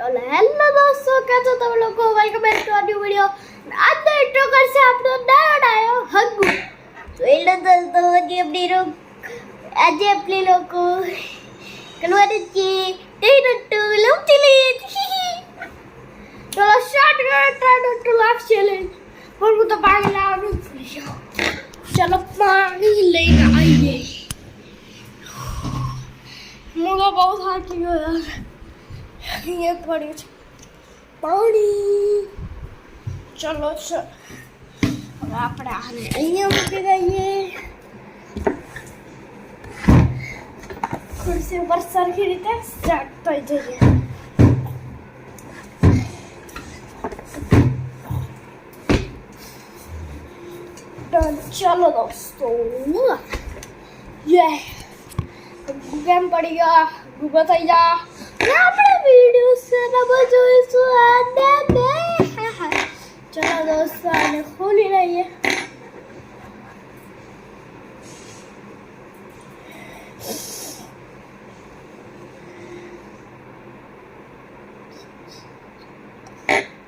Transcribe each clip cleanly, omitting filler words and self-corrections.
Hello દોસ્તો, કેમ છો તમે લોકો? Welcome back to a new video. આજનો ઇન્ટ્રો કરશે આપણો ડાયો હગ્ગુ. તો એટલે દોસ્તો આજે આપણે લોકો કરવાનું છે ટેનટુ લવ ચેલેન્જ. ચલો સ્ટાર્ટ કરો ટેનટુ લવ ચેલેન્જ. પણ હું તો પાણી લાવવાનું ભૂલી જાઉં. ચલો પાણી લઈને આવીએ. હું તો બહુ થાકી ગયો યાર. અહીંયા પડ્યું છે પાણી. ચલો હવે આપણે આને અહીંયા મૂકી દઈએ. ખુરશી ઉપર સરખી રીતે સેટ થઈ જઈએ. ચલો દોસ્તો, યે કેમ પડી ગયા? ગૂગલ થઈ જા. આપણે વિડિયો શેરમાં જોઈશું આને બે. ચલો દોસ્તો, આને ખોલી લઈએ.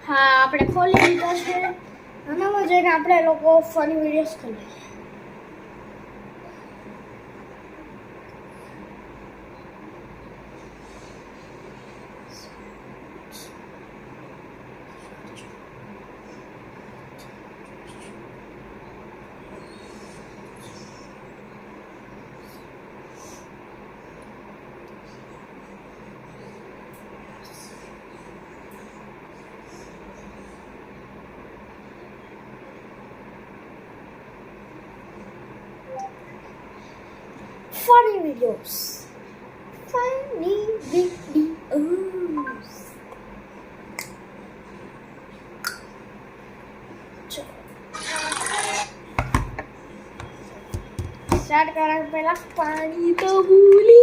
હા, આપણે ખોલી લીધા છે. આનામાં જઈને આપણે લોકો ફની વિડીયોઝ કરી લઈએ. Funny videos. Funny videos. Start કરવા પહેલા પાણી તો ભૂલી